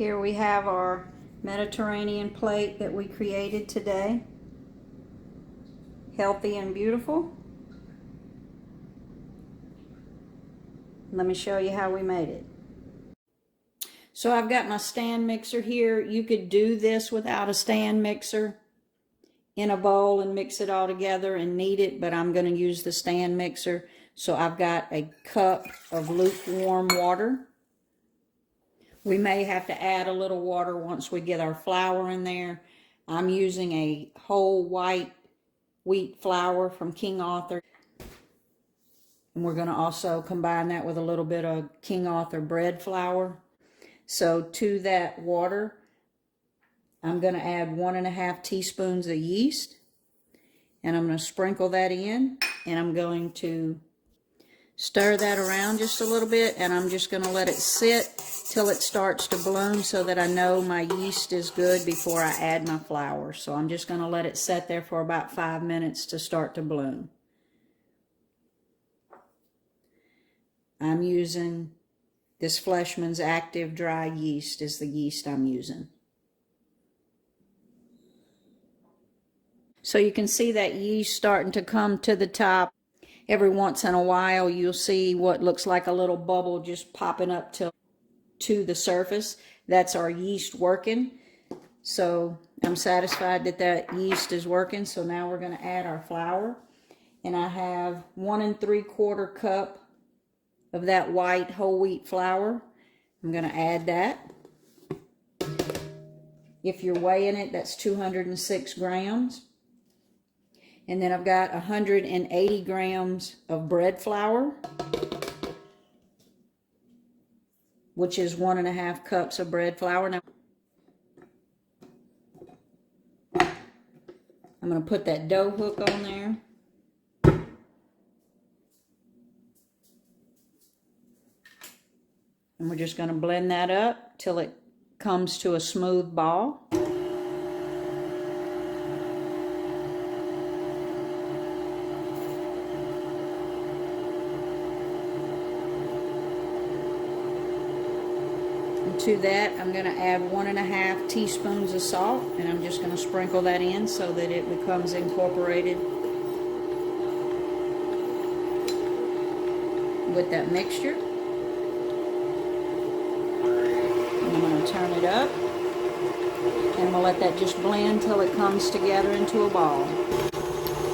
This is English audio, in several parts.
Here we have our Mediterranean plate that we created today. Healthy and beautiful. Let me show you how we made it. So I've got my stand mixer here. You could do this without a stand mixer in a bowl and mix it all together and knead it, but I'm going to use the stand mixer. So I've got a cup of lukewarm water. We may have to add a little water once we get our flour in there. I'm using a whole white wheat flour from King Arthur. And we're going to also combine that with a little bit of King Arthur bread flour. So to that water, I'm going to add 1.5 teaspoons of yeast. And I'm going to sprinkle that in. And I'm going to stir that around just a little bit. And I'm just going to let it sit till it starts to bloom so that I know my yeast is good before I add my flour. So I'm just going to let it sit there for about 5 minutes to start to bloom. I'm using this Fleshman's Active Dry Yeast is the yeast I'm using. So you can see that yeast starting to come to the top. Every once in a while you'll see what looks like a little bubble just popping up to the surface. That's our yeast working. So I'm satisfied that that yeast is working. So now we're going to add our flour. And I have 1 3/4 cup of that white whole wheat flour. I'm going to add that. If you're weighing it, that's 206 grams. And then I've got 180 grams of bread flour, which is 1.5 cups of bread flour. Now, I'm going to put that dough hook on there. And we're just going to blend that up till it comes to a smooth ball. And to that, I'm going to add 1.5 teaspoons of salt, and I'm just going to sprinkle that in so that it becomes incorporated with that mixture. I'm going to turn it up, and I'm going to let that just blend till it comes together into a ball.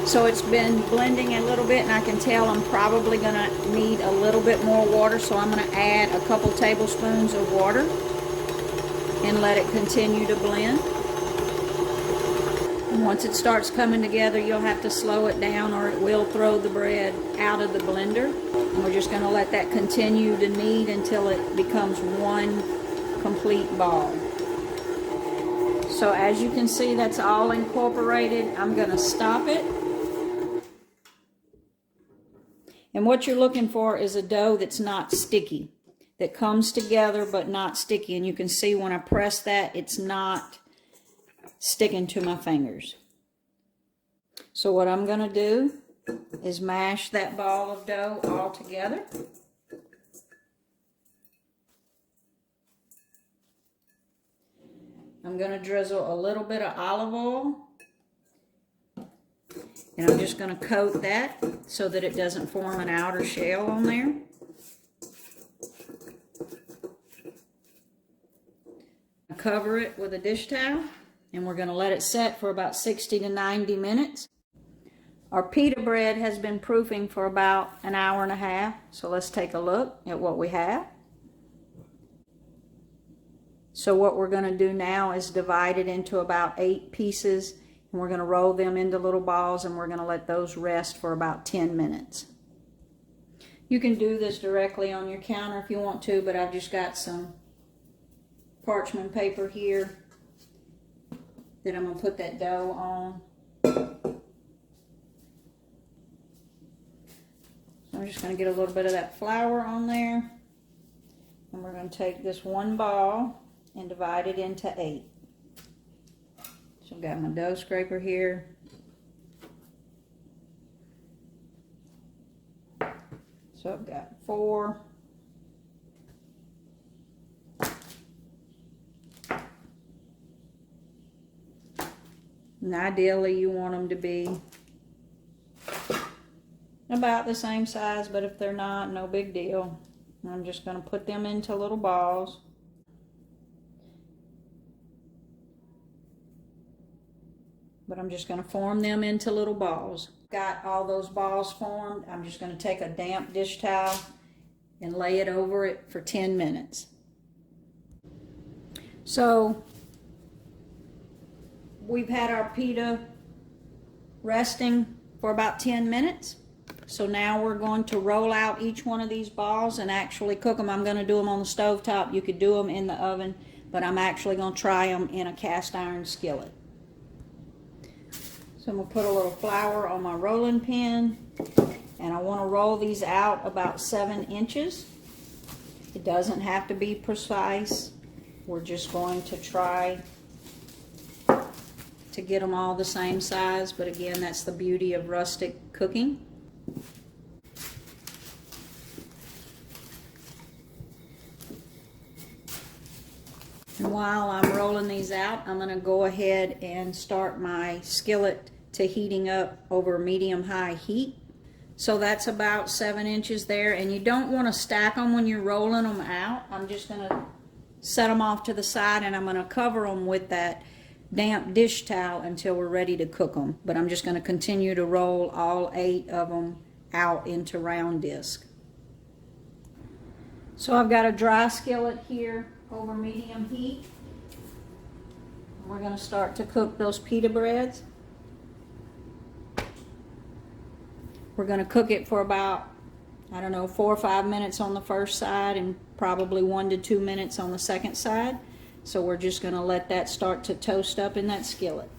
So it's been blending a little bit, and I can tell I'm probably going to need a little bit more water, so I'm going to add a couple tablespoons of water and let it continue to blend. And once it starts coming together, you'll have to slow it down or it will throw the bread out of the blender. And we're just going to let that continue to knead until it becomes one complete ball. So as you can see, that's all incorporated. I'm going to stop it. And what you're looking for is a dough that's not sticky, that comes together but not sticky. And you can see when I press that, it's not sticking to my fingers. So what I'm going to do is mash that ball of dough all together. I'm going to drizzle a little bit of olive oil, and I'm just going to coat that so that it doesn't form an outer shell on there. Cover it with a dish towel, and we're going to let it set for about 60 to 90 minutes. Our pita bread has been proofing for about an hour and a half, so let's take a look at what we have. So what we're going to do now is divide it into about 8 pieces, and we're going to roll them into little balls, and we're going to let those rest for about 10 minutes. You can do this directly on your counter if you want to, but I've just got some parchment paper here that I'm going to put that dough on. So I'm just going to get a little bit of that flour on there, and we're going to take this one ball and divide it into 8. So I've got my dough scraper here. So I've got 4. And ideally you want them to be about the same size, but if they're not, no big deal. I'm just going to put them into little balls. But I'm just going to form them into little balls. Got all those balls formed. I'm just going to take a damp dish towel and lay it over it for 10 minutes. So we've had our pita resting for about 10 minutes. So now we're going to roll out each one of these balls and actually cook them. I'm going to do them on the stove top. You could do them in the oven, but I'm actually going to try them in a cast iron skillet. So I'm going to put a little flour on my rolling pin, and I want to roll these out about 7 inches. It doesn't have to be precise. We're just going to try to get them all the same size, but again, that's the beauty of rustic cooking. And while I'm rolling these out, I'm going to go ahead and start my skillet to heating up over medium-high heat. So that's about 7 inches there, and you don't want to stack them when you're rolling them out. I'm just going to set them off to the side, and I'm going to cover them with that damp dish towel until we're ready to cook them. But I'm just going to continue to roll all 8 of them out into round disc. So I've got a dry skillet here over medium heat. We're going to start to cook those pita breads. We're going to cook it for about, I don't know, 4 or 5 minutes on the first side and probably 1 to 2 minutes on the second side. So we're just going to let that start to toast up in that skillet.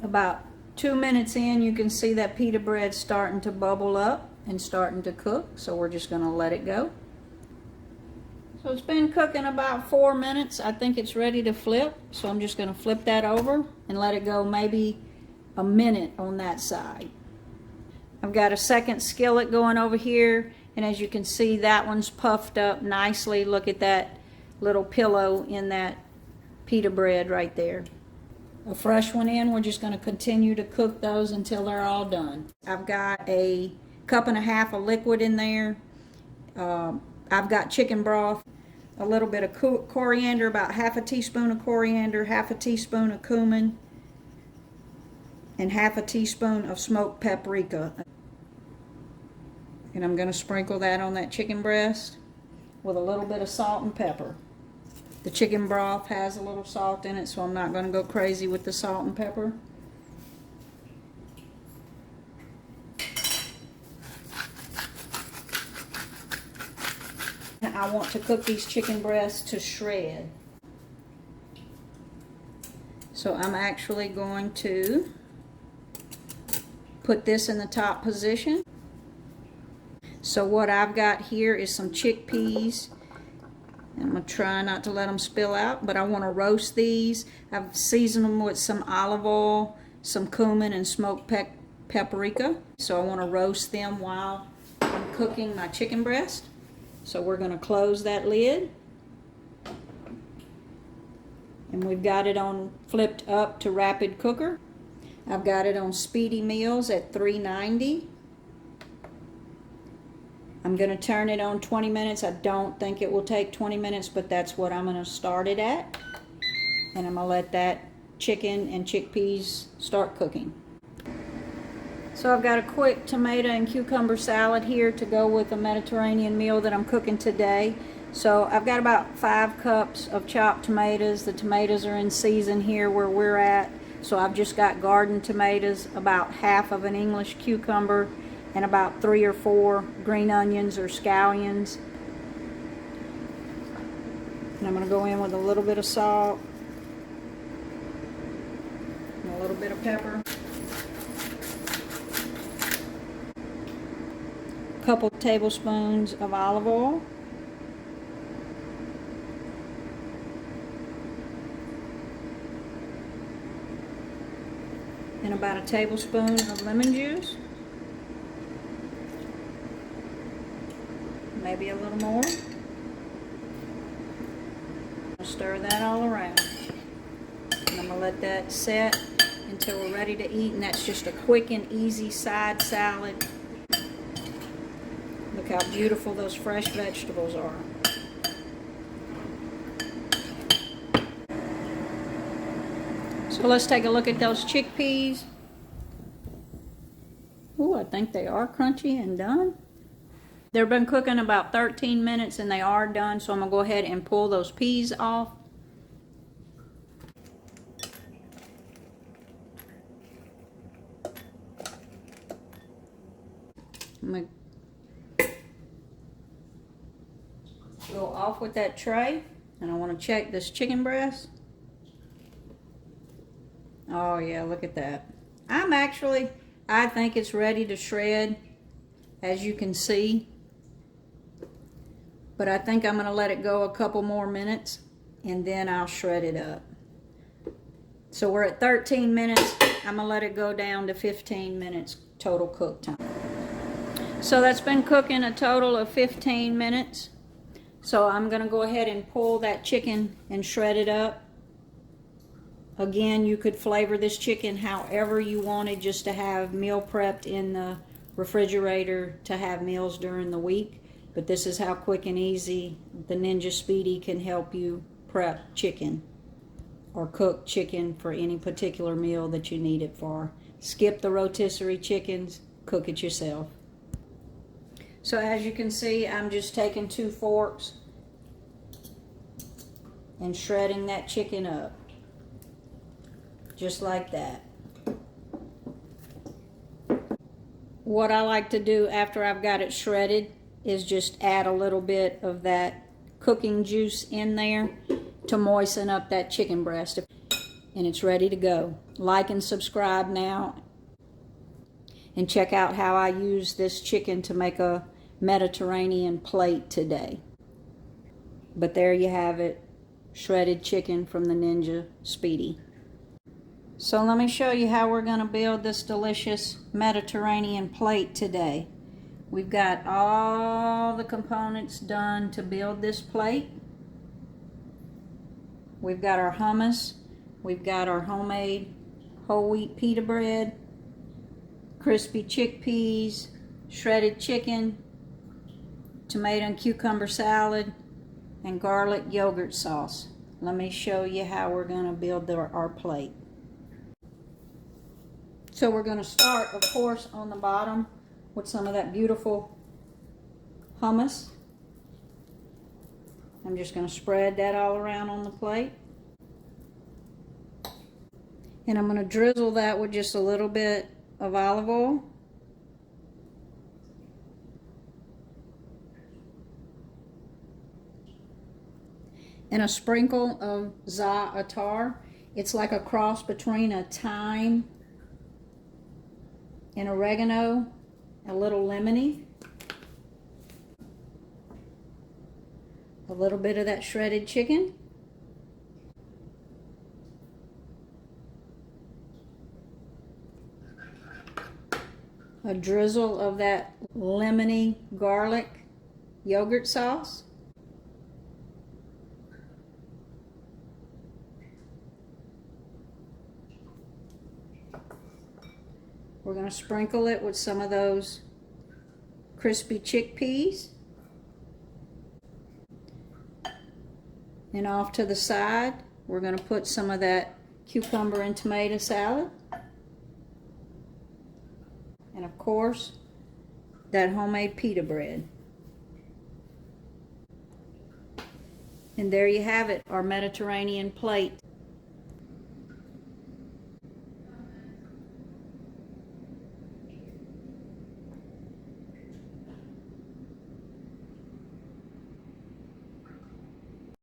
About 2 minutes in, you can see that pita bread starting to bubble up and starting to cook. So we're just going to let it go. So it's been cooking about 4 minutes. I think it's ready to flip. So I'm just going to flip that over and let it go maybe a minute on that side. I've got a second skillet going over here, and as you can see, that one's puffed up nicely. Look at that little pillow in that pita bread right there. A fresh one in. We're just going to continue to cook those until they're all done. I've got a 1.5 cups of liquid in there. I've got chicken broth, a little bit of coriander, about 1/2 teaspoon of coriander, 1/2 teaspoon of cumin, and 1/2 teaspoon of smoked paprika. And I'm going to sprinkle that on that chicken breast with a little bit of salt and pepper. The chicken broth has a little salt in it, so I'm not going to go crazy with the salt and pepper. I want to cook these chicken breasts to shred. So I'm actually going to put this in the top position. So what I've got here is some chickpeas. I'm going to try not to let them spill out, but I want to roast these. I've seasoned them with some olive oil, some cumin, and smoked paprika. So I want to roast them while I'm cooking my chicken breast. So we're going to close that lid. And we've got it on flipped up to rapid cooker. I've got it on speedy meals at 390. I'm going to turn it on 20 minutes. I don't think it will take 20 minutes, but that's what I'm going to start it at. And I'm going to let that chicken and chickpeas start cooking. So I've got a quick tomato and cucumber salad here to go with the Mediterranean meal that I'm cooking today. So I've got about 5 cups of chopped tomatoes. The tomatoes are in season here where we're at. So I've just got garden tomatoes, about 1/2 of an English cucumber, and about 3 or 4 green onions or scallions. And I'm going to go in with a little bit of salt and a little bit of pepper. A couple tablespoons of olive oil. And about a tablespoon of lemon juice. Maybe a little more. Stir that all around. And I'm going to let that set until we're ready to eat. And that's just a quick and easy side salad. Look how beautiful those fresh vegetables are. So let's take a look at those chickpeas. Ooh, I think they are crunchy and done. They've been cooking about 13 minutes and they are done, so I'm going to go ahead and pull those peas off. I'm going to go off with that tray, and I want to check this chicken breast. Oh yeah, look at that. I think it's ready to shred, as you can see. But I think I'm going to let it go a couple more minutes, and then I'll shred it up. So we're at 13 minutes. I'm going to let it go down to 15 minutes total cook time. So that's been cooking a total of 15 minutes. So I'm going to go ahead and pull that chicken and shred it up. Again, you could flavor this chicken however you wanted, just to have meal prepped in the refrigerator to have meals during the week. But this is how quick and easy the Ninja Speedy can help you prep chicken or cook chicken for any particular meal that you need it for. Skip the rotisserie chickens, cook it yourself. So as you can see, I'm just taking 2 forks and shredding that chicken up. Just like that. What I like to do after I've got it shredded is just add a little bit of that cooking juice in there to moisten up that chicken breast. And it's ready to go. Like and subscribe now. And check out how I use this chicken to make a Mediterranean plate today. But there you have it. Shredded chicken from the Ninja Speedy. So let me show you how we're going to build this delicious Mediterranean plate today. We've got all the components done to build this plate. We've got our hummus. We've got our homemade whole wheat pita bread, crispy chickpeas, shredded chicken, tomato and cucumber salad, and garlic yogurt sauce. Let me show you how we're going to build our plate. So we're going to start, of course, on the bottom with some of that beautiful hummus. I'm just going to spread that all around on the plate. And I'm going to drizzle that with just a little bit of olive oil. And a sprinkle of za'atar. It's like a cross between a thyme and oregano, a little lemony, a little bit of that shredded chicken, a drizzle of that lemony garlic yogurt sauce, we're going to sprinkle it with some of those crispy chickpeas. And off to the side, we're going to put some of that cucumber and tomato salad. And of course, that homemade pita bread. And there you have it, our Mediterranean plate.